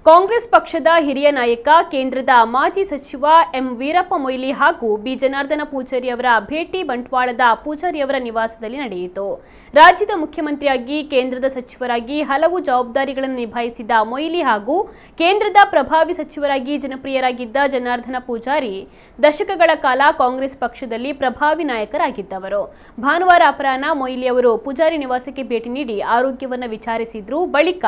ಕಾಂಗ್ರೆಸ್ ಪಕ್ಷದ ಹಿರಿಯ ನಾಯಕ ಕೇಂದ್ರದ ಮಾಜಿ ಸಚಿವ ಎಂ ವೀರಪ್ಪ ಮೊಯ್ಲಿ ಹಾಗೂ ಬಿ ಜನಾರ್ದನ ಪೂಜಾರಿ ಅವರ ಭೇಟಿ ಬಂಟ್ವಾಳದ ಪೂಜಾರಿ ಅವರ ನಿವಾಸದಲ್ಲಿ ನಡೆಯಿತು. ರಾಜ್ಯದ ಮುಖ್ಯಮಂತ್ರಿಯಾಗಿ ಕೇಂದ್ರದ ಸಚಿವರಾಗಿ ಹಲವು ಜವಾಬ್ದಾರಿಗಳನ್ನು ನಿಭಾಯಿಸಿದ ಮೊಯ್ಲಿ ಹಾಗೂ ಕೇಂದ್ರದ ಪ್ರಭಾವಿ ಸಚಿವರಾಗಿ ಜನಪ್ರಿಯರಾಗಿದ್ದ ಜನಾರ್ದನ ಪೂಜಾರಿ ದಶಕಗಳ ಕಾಲ ಕಾಂಗ್ರೆಸ್ ಪಕ್ಷದಲ್ಲಿ ಪ್ರಭಾವಿ ನಾಯಕರಾಗಿದ್ದವರು. ಭಾನುವಾರ ಅಪರಾಹ್ನ ಮೊಯ್ಲಿ ಅವರು ಪೂಜಾರಿ ನಿವಾಸಕ್ಕೆ ಭೇಟಿ ನೀಡಿ ಆರೋಗ್ಯವನ್ನು ವಿಚಾರಿಸಿದ್ರು. ಬಳಿಕ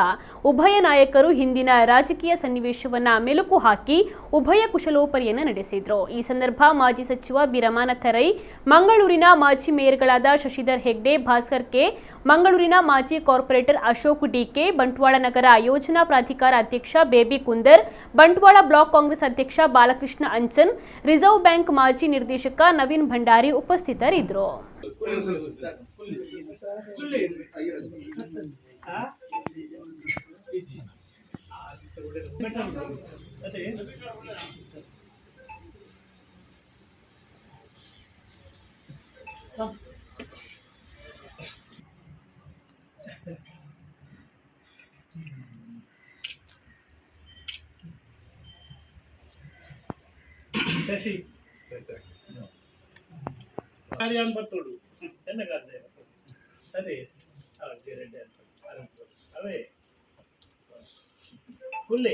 ಉಭಯ ನಾಯಕರು ಹಿಂದಿನ ರಾಜಕೀಯ ಸನ್ನಿವೇಶವನ್ನ ಮೆಲುಕು ಹಾಕಿ ಉಭಯ ಕುಶಲೋಪರಿಯನ್ನು ನಡೆಸಿದ್ರು. ಈ ಸಂದರ್ಭ ಮಾಜಿ ಸಚಿವ ಬಿ ರಮಾನಾಥ ರೈ, ಮಂಗಳೂರಿನ ಮಾಜಿ ಮೇಯರ್ಗಳಾದ ಶಶಿಧರ್ ಹೆಗ್ಡೆ, ಭಾಸ್ಕರ್ ಕೆ, ಮಂಗಳೂರಿನ ಮಾಜಿ ಕಾರ್ಪೊರೇಟರ್ ಅಶೋಕ್ ಡಿಕೆ, ಬಂಟ್ವಾಳ ನಗರ ಯೋಜನಾ ಪ್ರಾಧಿಕಾರ ಅಧ್ಯಕ್ಷ ಬೇಬಿ ಕುಂದರ್, ಬಂಟ್ವಾಳ ಬ್ಲಾಕ್ ಕಾಂಗ್ರೆಸ್ ಅಧ್ಯಕ್ಷ ಬಾಲಕೃಷ್ಣ ಅಂಚನ್, ರಿಸರ್ವ್ ಬ್ಯಾಂಕ್ ಮಾಜಿ ನಿರ್ದೇಶಕ ನವೀನ್ ಭಂಡಾರಿ ಉಪಸ್ಥಿತರಿದ್ದರು. शशि कार्यान बतोडू एन्न करते अरे अवे कुल्ले